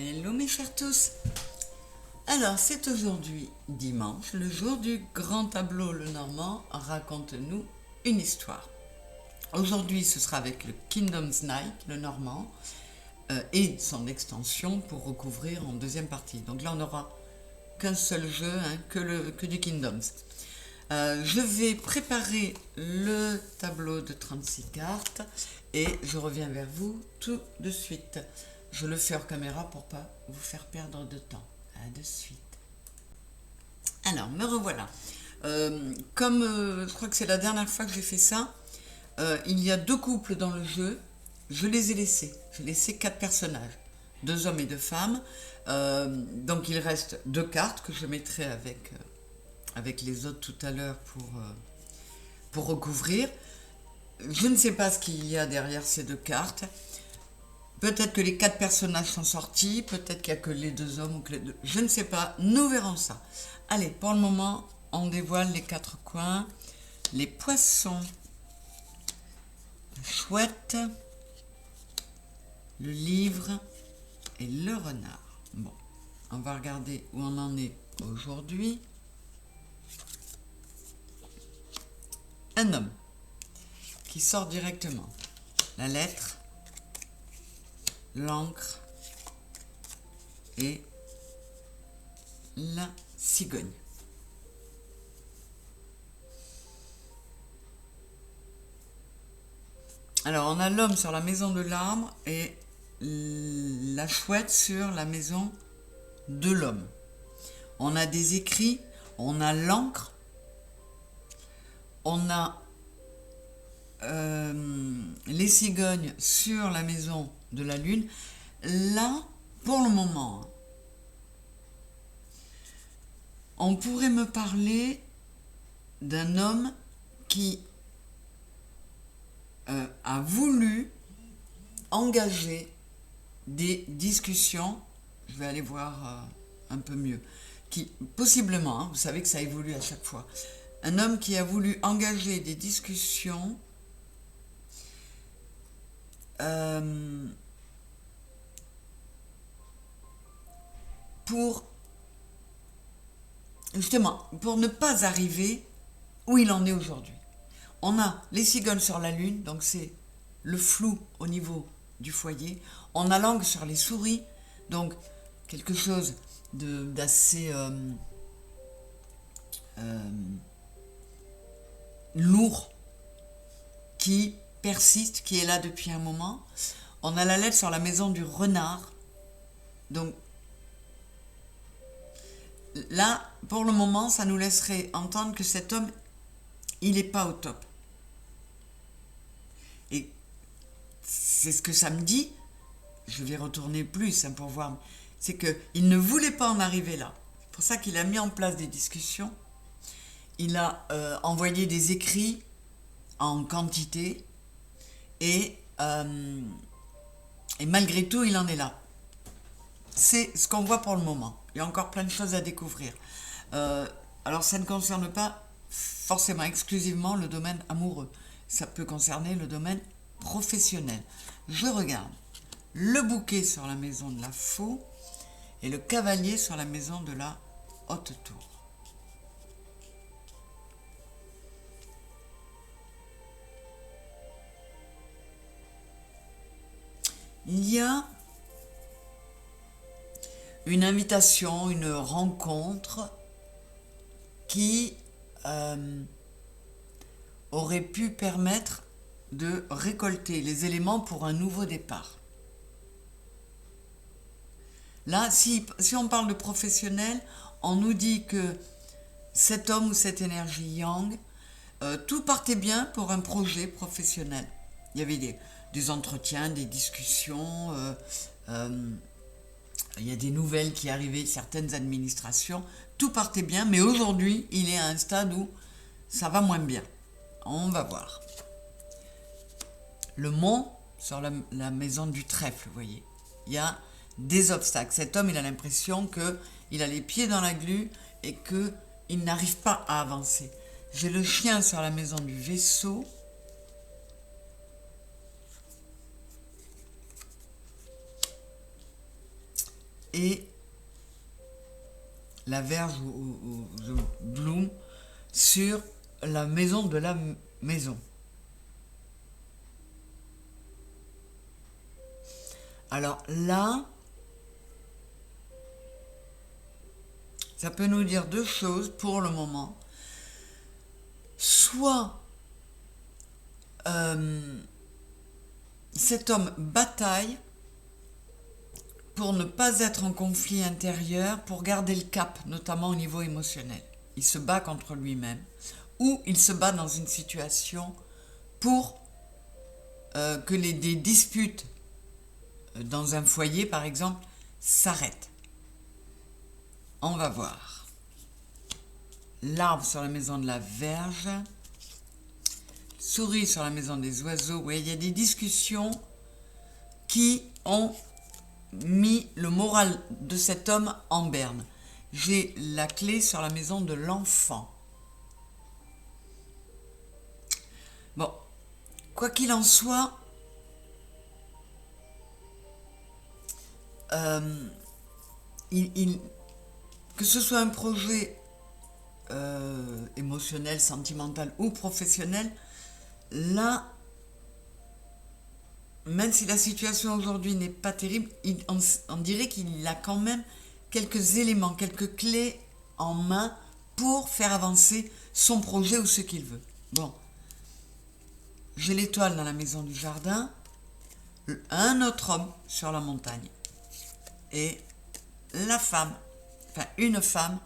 Hello mes chers tous. Alors c'est aujourd'hui dimanche, le jour du grand tableau Le Normand raconte-nous une histoire. Aujourd'hui ce sera avec le Kingdom's Night, le Normand, et son extension pour recouvrir en deuxième partie. Donc là on n'aura qu'un seul jeu, que du Kingdoms. Je vais préparer le tableau de 36 cartes et je reviens vers vous tout de suite. Je le fais hors caméra pour pas vous faire perdre de temps. À de suite. Alors, me revoilà. Je crois que c'est la dernière fois que j'ai fait ça, il y a deux couples dans le jeu. Je les ai laissés. J'ai laissé 4 personnages, 2 hommes et 2 femmes. Donc il reste 2 cartes que je mettrai avec les autres tout à l'heure pour recouvrir. Je ne sais pas ce qu'il y a derrière ces 2 cartes. Peut-être que les 4 personnages sont sortis, peut-être qu'il n'y a que les 2 hommes ou que les 2... Je ne sais pas, nous verrons ça. Allez, pour le moment, on dévoile les 4 coins. Les poissons, la chouette, le livre et le renard. Bon, on va regarder où on en est aujourd'hui. Un homme qui sort directement. La lettre, l'encre et la cigogne. Alors on a l'homme sur la maison de l'arbre et la chouette sur la maison de l'homme. On a des écrits, on a l'encre, on a les cigognes sur la maison de la lune. Là, pour le moment, on pourrait me parler d'un homme qui a voulu engager des discussions. Je vais aller voir un peu mieux. Qui, possiblement, vous savez que ça évolue à chaque fois. Un homme qui a voulu engager des discussions pour justement, pour ne pas arriver où il en est aujourd'hui. On a les cigognes sur la lune, donc c'est le flou au niveau du foyer. On a l'angle sur les souris, donc quelque chose d'assez lourd qui persiste, qui est là depuis un moment. On a la lettre sur la maison du renard. Donc là, pour le moment, ça nous laisserait entendre que cet homme, il n'est pas au top. Et c'est ce que ça me dit. Je vais retourner plus pour voir. C'est qu'il ne voulait pas en arriver là. C'est pour ça qu'il a mis en place des discussions. Il a envoyé des écrits en quantité. Et malgré tout, il en est là. C'est ce qu'on voit pour le moment. Il y a encore plein de choses à découvrir. Alors, ça ne concerne pas forcément exclusivement le domaine amoureux. Ça peut concerner le domaine professionnel. Je regarde le bouquet sur la maison de la faux et le cavalier sur la maison de la haute tour. Il y a une invitation, une rencontre qui aurait pu permettre de récolter les éléments pour un nouveau départ. Là, si on parle de professionnel, on nous dit que cet homme ou cette énergie yang, tout partait bien pour un projet professionnel. Il y avait des entretiens, des discussions, il y a des nouvelles qui arrivaient, certaines administrations, tout partait bien, mais aujourd'hui, il est à un stade où ça va moins bien. On va voir. Le mont sur la maison du trèfle, vous voyez. Il y a des obstacles. Cet homme, il a l'impression qu'il a les pieds dans la glu et qu'il n'arrive pas à avancer. J'ai le chien sur la maison du vaisseau. et la Vierge ou The Bloom sur la maison de la maison. Alors là, ça peut nous dire deux choses pour le moment. Soit cet homme bataille pour ne pas être en conflit intérieur, pour garder le cap, notamment au niveau émotionnel. Il se bat contre lui-même, ou il se bat dans une situation pour que des disputes dans un foyer, par exemple, s'arrêtent. On va voir. L'arbre sur la maison de la Vierge, souris sur la maison des oiseaux. Oui, il y a des discussions qui ont mis le moral de cet homme en berne. J'ai la clé sur la maison de l'enfant. Bon, quoi qu'il en soit, que ce soit un projet émotionnel, sentimental ou professionnel, là, même si la situation aujourd'hui n'est pas terrible, on dirait qu'il a quand même quelques éléments, quelques clés en main pour faire avancer son projet ou ce qu'il veut. Bon, j'ai l'étoile dans la maison du jardin, un autre homme sur la montagne et la femme, enfin une femme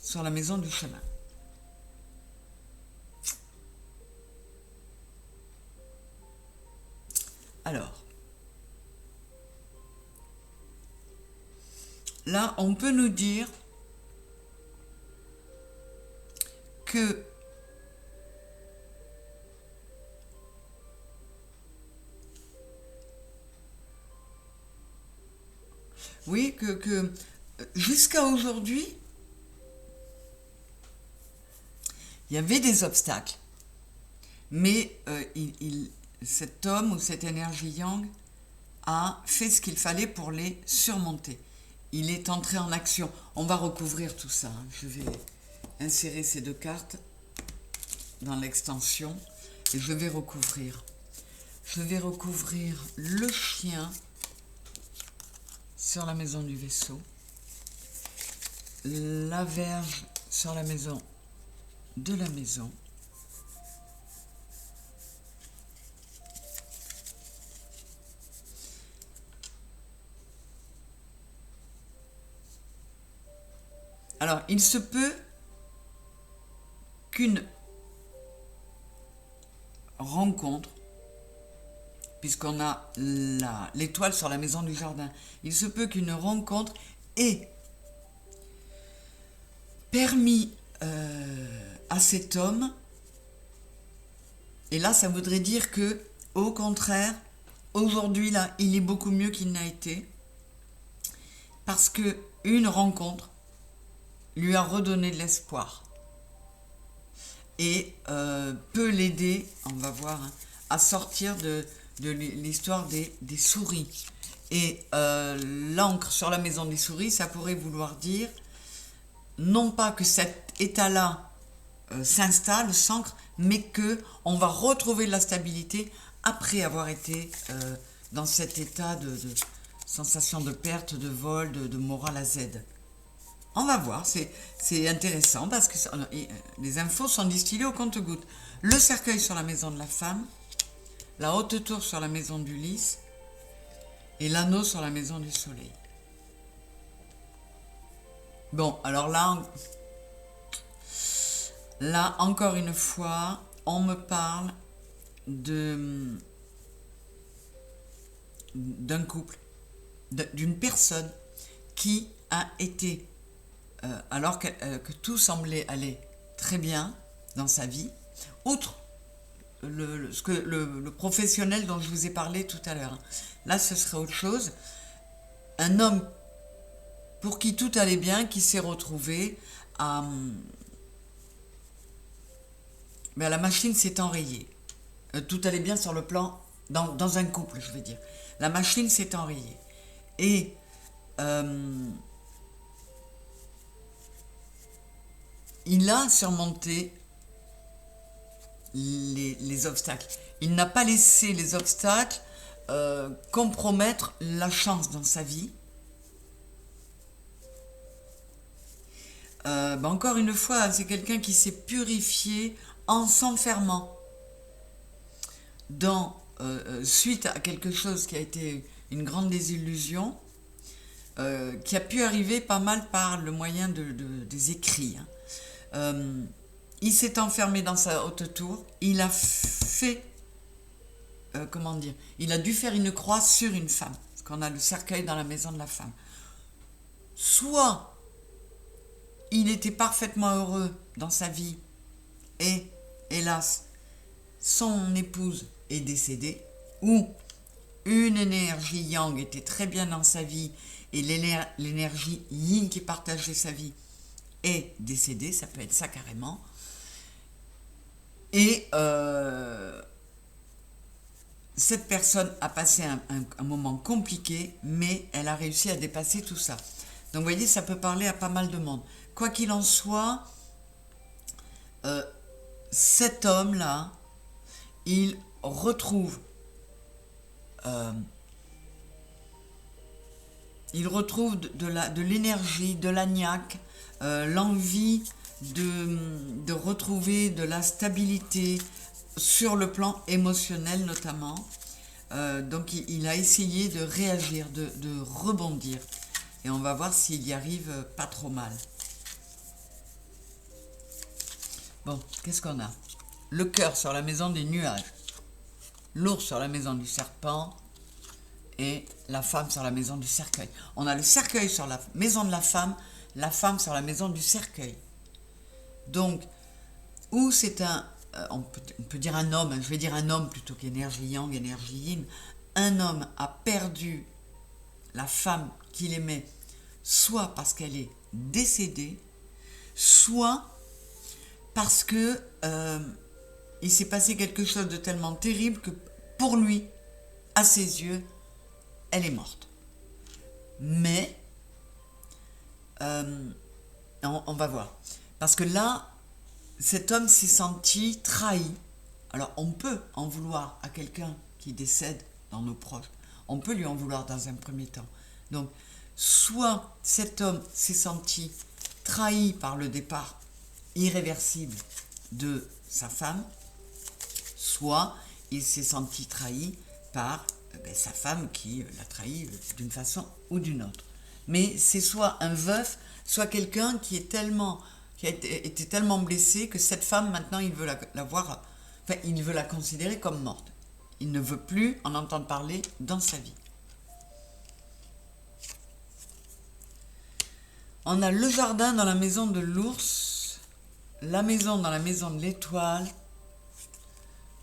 sur la maison du chemin. Alors, là, on peut nous dire que oui, que jusqu'à aujourd'hui, il y avait des obstacles, mais cet homme ou cette énergie yang a fait ce qu'il fallait pour les surmonter. Il est entré en action. On va recouvrir tout ça. Je vais insérer ces deux cartes dans l'extension et je vais recouvrir. Je vais recouvrir le chien sur la maison du vaisseau, la Vierge sur la maison de la maison, alors il se peut qu'une rencontre, puisqu'on a l'étoile sur la maison du jardin, il se peut qu'une rencontre ait permis à cet homme, et là ça voudrait dire que au contraire aujourd'hui là il est beaucoup mieux qu'il n'a été, parce que une rencontre lui a redonné de l'espoir et peut l'aider, on va voir, hein, à sortir de l'histoire des souris. Et l'encre sur la maison des souris, ça pourrait vouloir dire non pas que cet état-là s'installe, s'ancre, mais que on va retrouver de la stabilité après avoir été dans cet état de sensation de perte, de vol, de morale à Z. On va voir, c'est intéressant parce que les infos sont distillées au compte-gouttes. Le cercueil sur la maison de la femme, la haute tour sur la maison du lys et l'anneau sur la maison du soleil. Bon, alors là, encore une fois, on me parle d'un couple, d'une personne qui a été, alors que tout semblait aller très bien dans sa vie, outre le professionnel dont je vous ai parlé tout à l'heure. Là, ce serait autre chose. Un homme pour qui tout allait bien, qui s'est retrouvé à... Mais la machine s'est enrayée. Tout allait bien sur le plan, dans un couple, je veux dire. La machine s'est enrayée. Et euh, il a surmonté les obstacles. Il n'a pas laissé les obstacles compromettre la chance dans sa vie. Encore une fois, c'est quelqu'un qui s'est purifié en s'enfermant suite à quelque chose qui a été une grande désillusion, qui a pu arriver pas mal par le moyen des écrits. Il s'est enfermé dans sa haute tour, il a fait, il a dû faire une croix sur une femme, parce qu'on a le cercueil dans la maison de la femme. Soit il était parfaitement heureux dans sa vie et, hélas, son épouse est décédée, ou une énergie yang était très bien dans sa vie et l'énergie yin qui partageait sa vie est décédée, ça peut être ça carrément. Et cette personne a passé un moment compliqué, mais elle a réussi à dépasser tout ça. Donc vous voyez, ça peut parler à pas mal de monde. Quoi qu'il en soit, cet homme-là, il retrouve de l'énergie, de la niaque, l'envie de retrouver de la stabilité sur le plan émotionnel notamment. Donc il a essayé de réagir, de rebondir. Et on va voir s'il y arrive pas trop mal. Bon, qu'est-ce qu'on a? Le cœur sur la maison des nuages, l'ours sur la maison du serpent et la femme sur la maison du cercueil. On a le cercueil sur la maison de la femme sur la maison du cercueil. Donc, ou c'est on peut dire un homme, je vais dire un homme plutôt qu'énergie yang, énergie yin. Un homme a perdu la femme qu'il aimait, soit parce qu'elle est décédée, soit parce que il s'est passé quelque chose de tellement terrible que pour lui, à ses yeux, elle est morte. Mais on va voir. Parce que là, cet homme s'est senti trahi. Alors on peut en vouloir à quelqu'un qui décède dans nos proches. On peut lui en vouloir dans un premier temps. Donc, soit cet homme s'est senti trahi par le départ irréversible de sa femme, soit il s'est senti trahi par sa femme qui l'a trahi d'une façon ou d'une autre. Mais c'est soit un veuf, soit quelqu'un qui a été tellement blessé que cette femme, maintenant, il veut il veut la considérer comme morte. Il ne veut plus en entendre parler dans sa vie. On a le jardin dans la maison de l'ours, la maison dans la maison de l'étoile,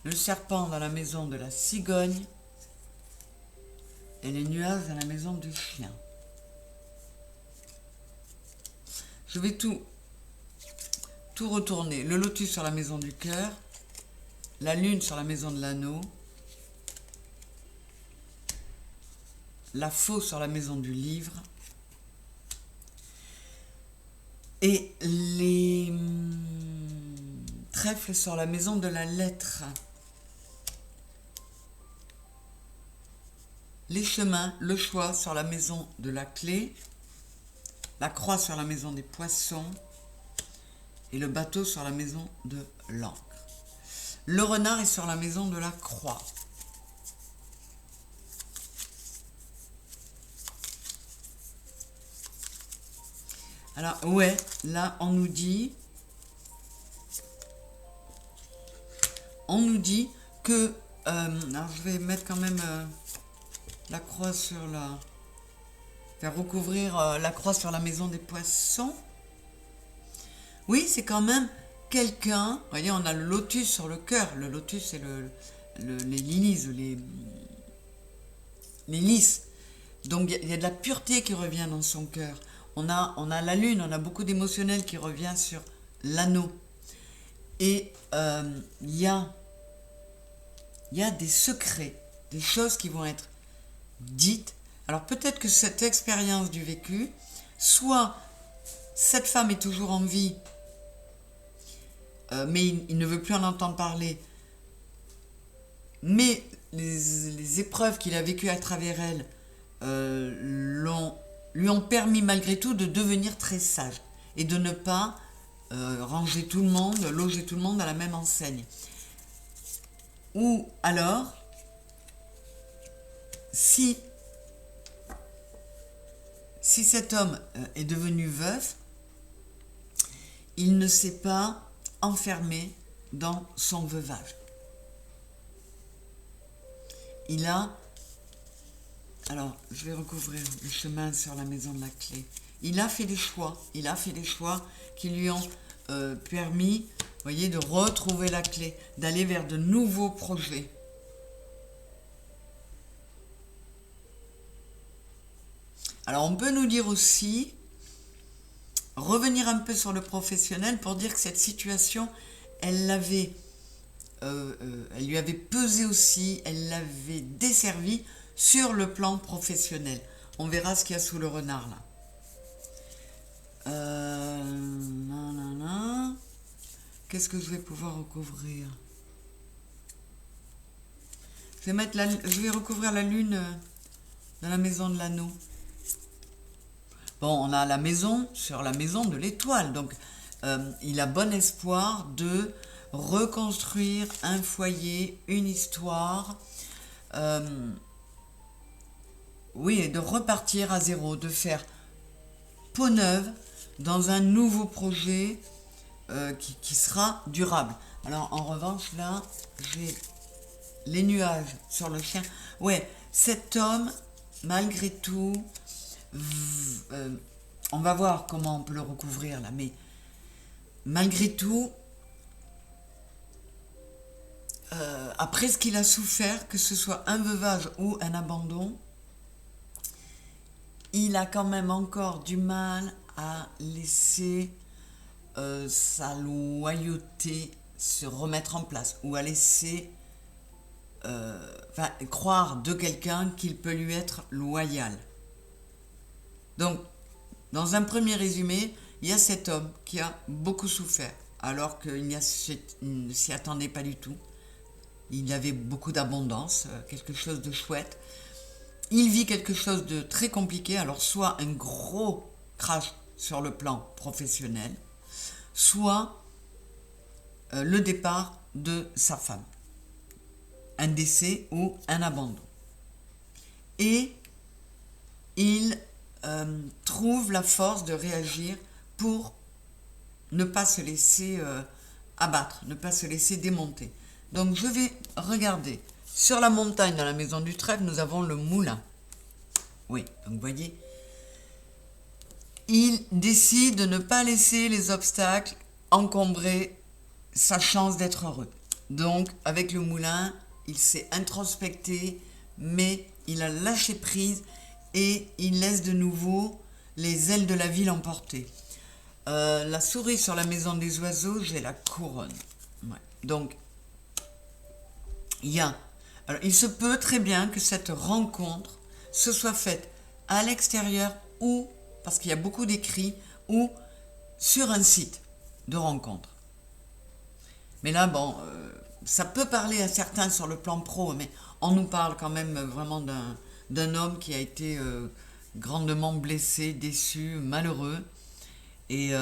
le serpent dans la maison de la cigogne et les nuages dans la maison du chien. Je vais tout retourner. Le lotus sur la maison du cœur, la lune sur la maison de l'anneau, la faux sur la maison du livre, et les trèfles sur la maison de la lettre. Les chemins, le choix sur la maison de la clé, la croix sur la maison des poissons et le bateau sur la maison de l'encre. Le renard est sur la maison de la croix. Alors, ouais, là, on nous dit que... alors, je vais mettre quand même la croix sur la... faire recouvrir la croix sur la maison des poissons. Oui, c'est quand même quelqu'un... Vous voyez, on a le lotus sur le cœur. Le lotus, c'est les lilies, les lys. Donc, il y a de la pureté qui revient dans son cœur. On a la lune, on a beaucoup d'émotionnel qui revient sur l'anneau. Et il y a des secrets, des choses qui vont être dites. Alors peut-être que cette expérience du vécu, soit cette femme est toujours en vie, mais il ne veut plus en entendre parler, mais les épreuves qu'il a vécues à travers elle lui ont permis malgré tout de devenir très sage et de ne pas ranger tout le monde, loger tout le monde à la même enseigne. Ou alors, si cet homme est devenu veuf, il ne s'est pas enfermé dans son veuvage. Il a... Alors, je vais recouvrir le chemin sur la maison de la clé. Il a fait des choix. Il a fait des choix qui lui ont permis, vous voyez, de retrouver la clé, d'aller vers de nouveaux projets. Alors, on peut nous dire aussi, revenir un peu sur le professionnel pour dire que cette situation, elle lui avait pesé aussi, elle l'avait desservi sur le plan professionnel. On verra ce qu'il y a sous le renard là. Qu'est-ce que je vais pouvoir recouvrir? Je vais recouvrir la lune dans la maison de l'anneau. Bon, on a la maison sur la maison de l'étoile, donc il a bon espoir de reconstruire un foyer, une histoire, oui, et de repartir à zéro, de faire peau neuve dans un nouveau projet qui sera durable. Alors en revanche là, j'ai les nuages sur le chien. Ouais, cet homme, malgré tout, on va voir comment on peut le recouvrir là, mais malgré tout, après ce qu'il a souffert, que ce soit un veuvage ou un abandon, il a quand même encore du mal à laisser sa loyauté se remettre en place, ou à laisser croire de quelqu'un qu'il peut lui être loyal. Donc, dans un premier résumé, il y a cet homme qui a beaucoup souffert, alors qu'il ne s'y attendait pas du tout. Il y avait beaucoup d'abondance, quelque chose de chouette. Il vit quelque chose de très compliqué, alors soit un gros crash sur le plan professionnel, soit le départ de sa femme, un décès ou un abandon. Et il trouve la force de réagir pour ne pas se laisser abattre, ne pas se laisser démonter. Donc je vais regarder. Sur la montagne, dans la maison du trèfle, nous avons le moulin. Oui, donc vous voyez, il décide de ne pas laisser les obstacles encombrer sa chance d'être heureux. Donc, avec le moulin, il s'est introspecté, mais il a lâché prise et il laisse de nouveau les ailes de la vie l'emporter. La souris sur la maison des oiseaux, j'ai la couronne. Ouais. Donc, alors, il se peut très bien que cette rencontre se soit faite à l'extérieur ou, parce qu'il y a beaucoup d'écrits, ou sur un site de rencontre. Mais là, bon, ça peut parler à certains sur le plan pro, mais on nous parle quand même vraiment d'un homme qui a été grandement blessé, déçu, malheureux, et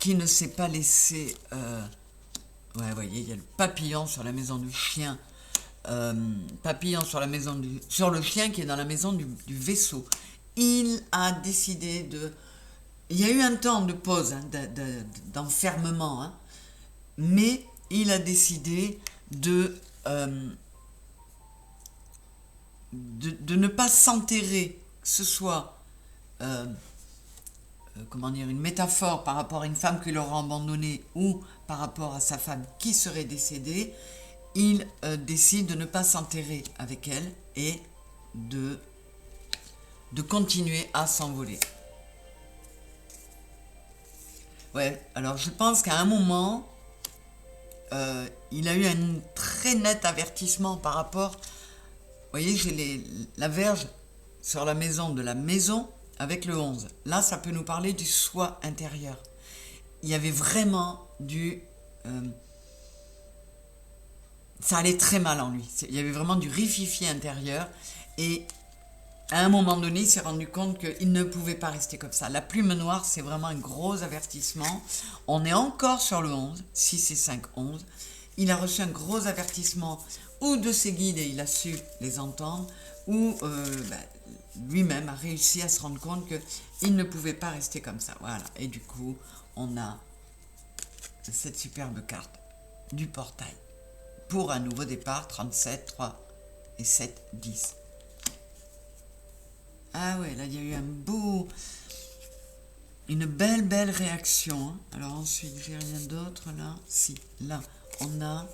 qui ne s'est pas laissé... ouais, vous voyez, il y a le papillon sur la maison du chien. Papillon sur le chien qui est dans la maison du vaisseau. Il a décidé de... Il y a eu un temps de pause, hein, d'enfermement, hein, mais il a décidé de ne pas s'enterrer, que ce soit comment dire, une métaphore par rapport à une femme qui l'aura abandonné ou par rapport à sa femme qui serait décédée. Il décide de ne pas s'enterrer avec elle et de continuer à s'envoler. Ouais, alors je pense qu'à un moment, il a eu un très net avertissement par rapport voyez, j'ai la verge sur la maison de la maison avec le 11. Là, ça peut nous parler du soi intérieur. Il y avait vraiment ça allait très mal en lui. Il y avait vraiment du rififi intérieur. Et à un moment donné, il s'est rendu compte qu'il ne pouvait pas rester comme ça. La plume noire, c'est vraiment un gros avertissement. On est encore sur le 11, 6 et 5, 11. Il a reçu un gros avertissement ou de ses guides et il a su les entendre, ou lui-même a réussi à se rendre compte qu'il ne pouvait pas rester comme ça. Voilà. Et du coup, on a cette superbe carte du portail pour un nouveau départ, 37, 3 et 7, 10. Ah ouais, là il y a eu une belle réaction. Hein. Alors ensuite, j'ai rien d'autre là. Si, là, on a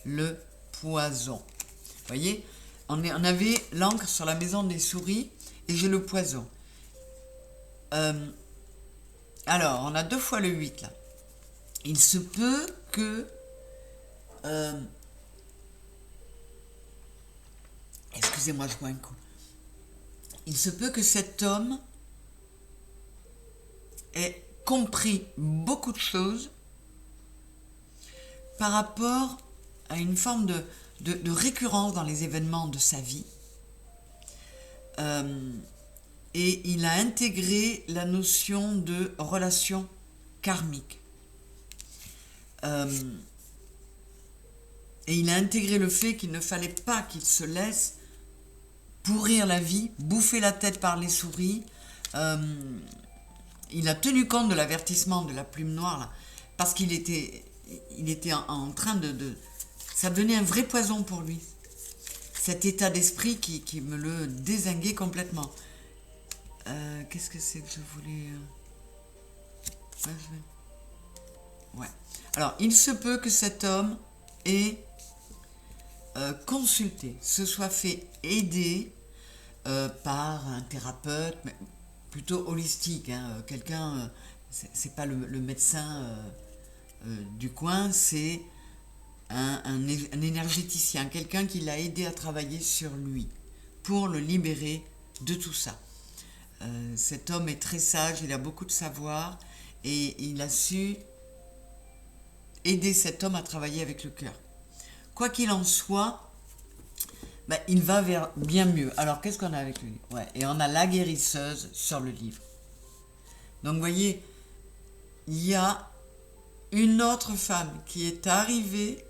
le poison. Vous voyez, on avait l'encre sur la maison des souris et j'ai le poison. Alors, on a 2 fois le 8 là. Il se peut que... excusez-moi, je bois un coup. Il se peut que cet homme ait compris beaucoup de choses par rapport à une forme de récurrence dans les événements de sa vie. Et il a intégré la notion de relation karmique. Et il a intégré le fait qu'il ne fallait pas qu'il se laisse pourrir la vie, bouffer la tête par les souris. Il a tenu compte de l'avertissement de la plume noire, là, parce qu'il était en train de... Ça devenait un vrai poison pour lui. Cet état d'esprit qui me le dézinguait complètement. Qu'est-ce que c'est que je voulais... Ouais. Alors, il se peut que cet homme ait consulté, se soit fait aider par un thérapeute, mais plutôt holistique, hein, quelqu'un, c'est pas le médecin du coin, c'est un énergéticien, quelqu'un qui l'a aidé à travailler sur lui pour le libérer de tout ça. Cet homme est très sage, il a beaucoup de savoir et il a su aider cet homme à travailler avec le cœur. Quoi qu'il en soit, il va vers bien mieux. Alors, qu'est-ce qu'on a avec lui? Ouais, et on a la guérisseuse sur le livre. Donc, vous voyez, il y a une autre femme qui est arrivée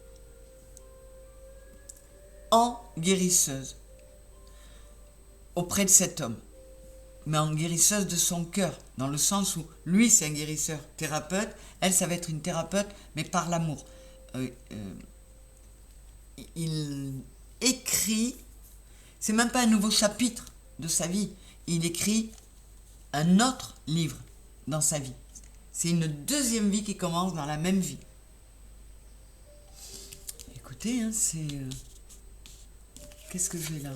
en guérisseuse auprès de cet homme, mais en guérisseuse de son cœur, dans le sens où lui, c'est un guérisseur thérapeute, elle, ça va être une thérapeute, mais par l'amour. Il écrit, c'est même pas un nouveau chapitre de sa vie, il écrit un autre livre dans sa vie. C'est une deuxième vie qui commence dans la même vie. Écoutez, hein, c'est... qu'est-ce que j'ai là?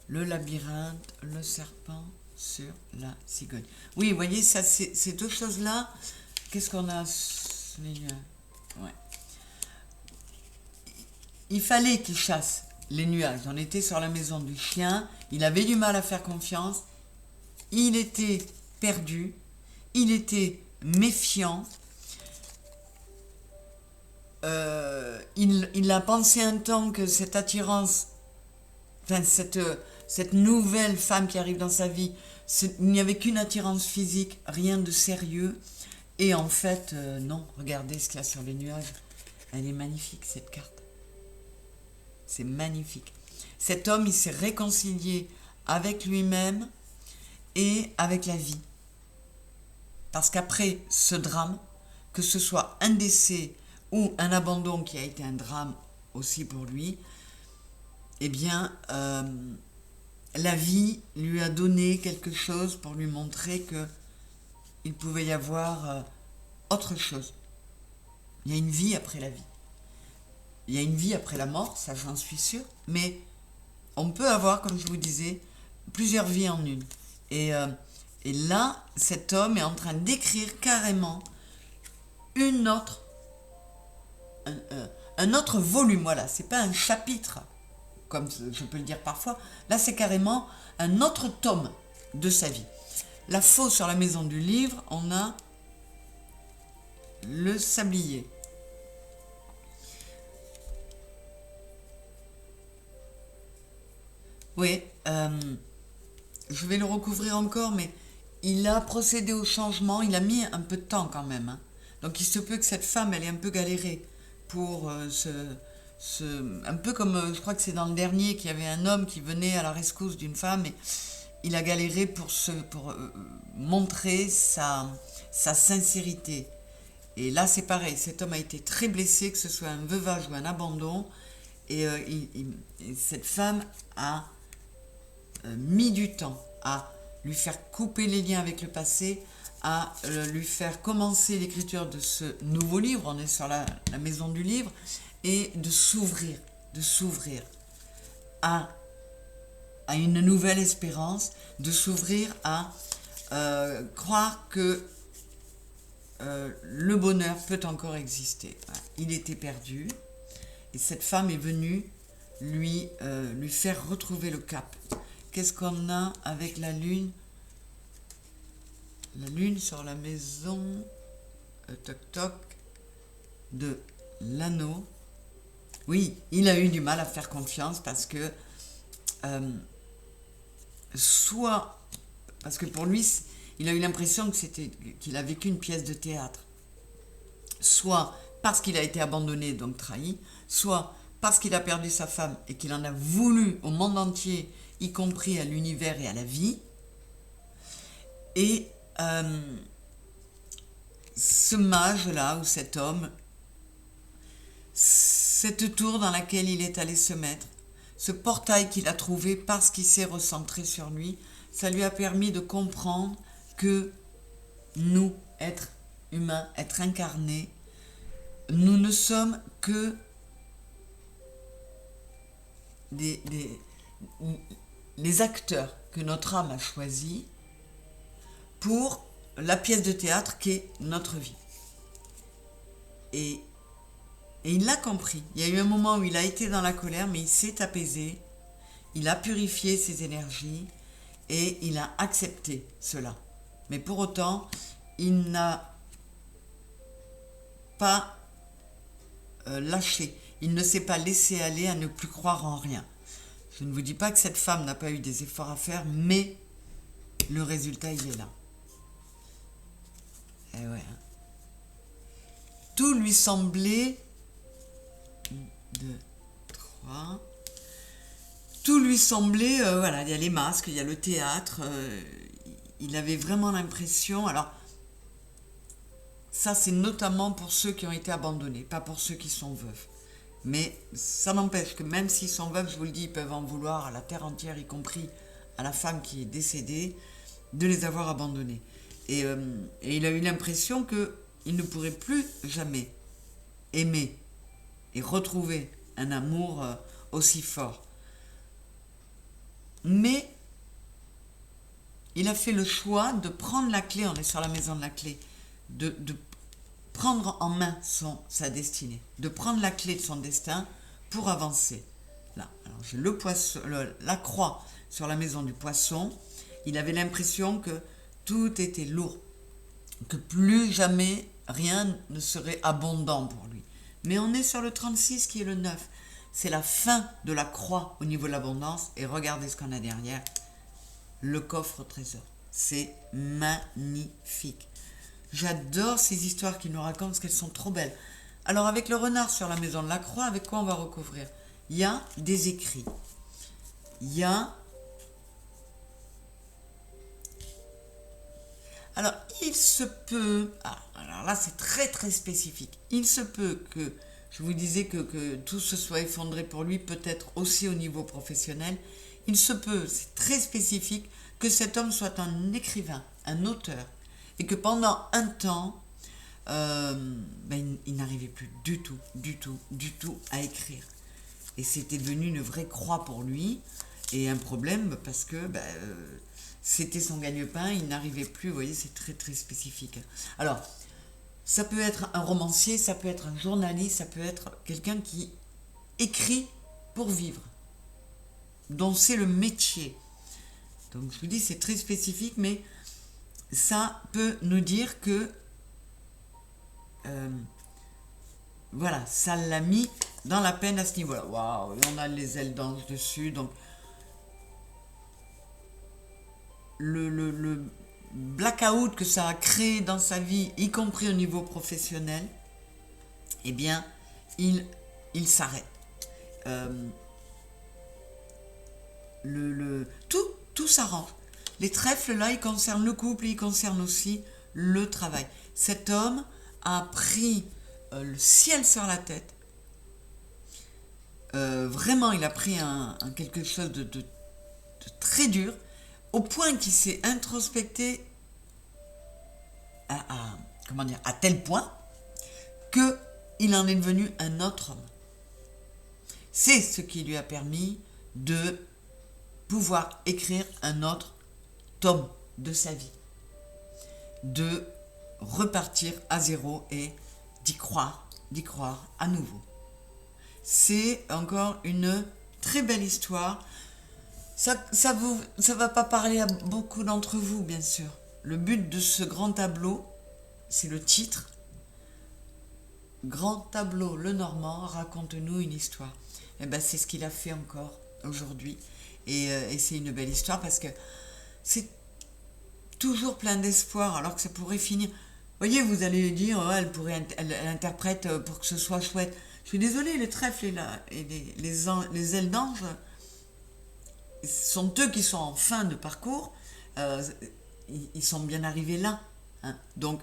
Le labyrinthe, le serpent sur la cigogne. Oui, vous voyez, ça, ces deux choses-là, qu'est-ce qu'on a? Ouais. Il fallait qu'il chasse les nuages. On était sur la maison du chien. Il avait du mal à faire confiance. Il était perdu. Il était méfiant. Il a pensé un temps que cette attirance, enfin cette nouvelle femme qui arrive dans sa vie, il n'y avait qu'une attirance physique, rien de sérieux. Et en fait, non, regardez ce qu'il y a sur les nuages. Elle est magnifique, cette carte. C'est magnifique. Cet homme, il s'est réconcilié avec lui-même et avec la vie. Parce qu'après ce drame, que ce soit un décès ou un abandon qui a été un drame aussi pour lui, eh bien, la vie lui a donné quelque chose pour lui montrer qu'il pouvait y avoir autre chose. Il y a une vie après la vie. Il y a une vie après la mort, ça j'en suis sûre, mais on peut avoir, comme je vous disais, plusieurs vies en une. Et là, cet homme est en train d'écrire carrément un autre volume, voilà, c'est pas un chapitre comme je peux le dire parfois. Là, c'est carrément un autre tome de sa vie. La faux sur la maison du livre, on a le sablier. Oui, je vais le recouvrir encore, mais il a procédé au changement, il a mis un peu de temps quand même, hein. Donc il se peut que cette femme, elle ait un peu galéré pour un peu comme, je crois que c'est dans le dernier, qu'il y avait un homme qui venait à la rescousse d'une femme, et il a galéré pour montrer sa sincérité. Et là, c'est pareil, cet homme a été très blessé, que ce soit un veuvage ou un abandon, et cette femme a mis du temps à lui faire couper les liens avec le passé, à lui faire commencer l'écriture de ce nouveau livre, on est sur la maison du livre, et de s'ouvrir à une nouvelle espérance, de s'ouvrir à croire que le bonheur peut encore exister. Voilà. Il était perdu, et cette femme est venue lui faire retrouver le cap. Qu'est-ce qu'on a avec la lune? La lune sur la maison toc toc de l'anneau. Oui, il a eu du mal à faire confiance parce que soit parce que pour lui il a eu l'impression qu'il a vécu une pièce de théâtre, soit parce qu'il a été abandonné, donc trahi, soit parce qu'il a perdu sa femme et qu'il en a voulu au monde entier, y compris à l'univers et à la vie. Et ce mage-là, ou cet homme, cette tour dans laquelle il est allé se mettre, ce portail qu'il a trouvé parce qu'il s'est recentré sur lui, ça lui a permis de comprendre que nous, êtres humains, êtres incarnés, nous ne sommes que les acteurs que notre âme a choisis pour la pièce de théâtre qu'est notre vie. Et il l'a compris. Il y a eu un moment où il a été dans la colère, mais il s'est apaisé, il a purifié ses énergies et il a accepté cela. Mais pour autant, il n'a pas lâché. Il ne s'est pas laissé aller à ne plus croire en rien. Je ne vous dis pas que cette femme n'a pas eu des efforts à faire, mais le résultat, il est là. Et ouais. Tout lui semblait... 2, 3... Tout lui semblait... voilà, il y a les masques, il y a le théâtre. Il avait vraiment l'impression... Alors, ça, c'est notamment pour ceux qui ont été abandonnés, pas pour ceux qui sont veufs. Mais ça n'empêche que même s'ils sont veufs, je vous le dis, ils peuvent en vouloir à la terre entière, y compris à la femme qui est décédée, de les avoir abandonnés. Et il a eu l'impression qu'il ne pourrait plus jamais aimer et retrouver un amour aussi fort. Mais il a fait le choix de prendre la clé, on est sur la maison de la clé, de prendre en main sa destinée, de prendre la clé de son destin pour avancer. Là, alors j'ai la croix sur la maison du poisson. Il avait l'impression que tout était lourd, que plus jamais rien ne serait abondant pour lui. Mais on est sur le 36 qui est le 9. C'est la fin de la croix au niveau de l'abondance. Et regardez ce qu'on a derrière. Le coffre au trésor. C'est magnifique. J'adore ces histoires qu'il nous racontent parce qu'elles sont trop belles. Alors avec le renard sur la maison de la croix, avec quoi on va recouvrir? Il y a des écrits. Il y a... Alors il se peut... alors là c'est très très spécifique. Il se peut que, je vous disais que tout se soit effondré pour lui, peut-être aussi au niveau professionnel. Il se peut, c'est très spécifique, que cet homme soit un écrivain, un auteur. Et que pendant un temps, il n'arrivait plus du tout à écrire. Et c'était devenu une vraie croix pour lui, et un problème parce que c'était son gagne-pain, il n'arrivait plus, vous voyez, c'est très très spécifique. Alors, ça peut être un romancier, ça peut être un journaliste, ça peut être quelqu'un qui écrit pour vivre. dont c'est le métier. Donc je vous dis, c'est très spécifique, mais ça peut nous dire que voilà, ça l'a mis dans la peine à ce niveau-là. Waouh, on a les ailes d'ange dessus, donc le blackout que ça a créé dans sa vie, y compris au niveau professionnel, eh bien, il s'arrête. Tout s'arrange. Les trèfles là, ils concernent le couple, ils concernent aussi le travail. Cet homme a pris le ciel sur la tête. Vraiment, il a pris quelque chose de très dur, au point qu'il s'est introspecté comment dire, à tel point que il en est devenu un autre homme. C'est ce qui lui a permis de pouvoir écrire un autre tome de sa vie, de repartir à zéro et d'y croire à nouveau. C'est encore une très belle histoire. Ça va pas parler à beaucoup d'entre vous, bien sûr. Le but de ce grand tableau, c'est le titre. Grand tableau Lenormand, raconte-nous une histoire. Et ben c'est ce qu'il a fait encore aujourd'hui. Et c'est une belle histoire parce que c'est toujours plein d'espoir, alors que ça pourrait finir. Vous voyez, vous allez dire, oh, elle interprète pour que ce soit chouette. Je suis désolée, les trèfles et les ailes d'ange sont eux qui sont en fin de parcours. Ils sont bien arrivés là. Hein. Donc,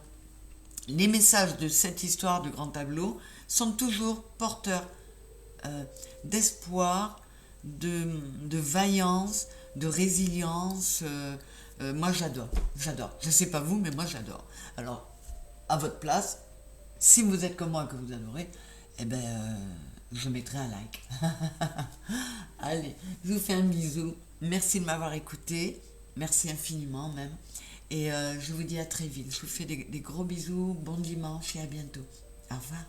les messages de cette histoire de grand tableau sont toujours porteurs d'espoir, de vaillance, de résilience. Moi, j'adore. Je ne sais pas vous, mais moi, j'adore. Alors, à votre place, si vous êtes comme moi que vous adorez, eh ben, je mettrai un like. Allez, je vous fais un bisou. Merci de m'avoir écouté. Merci infiniment même. Et je vous dis à très vite. Je vous fais des gros bisous. Bon dimanche et à bientôt. Au revoir.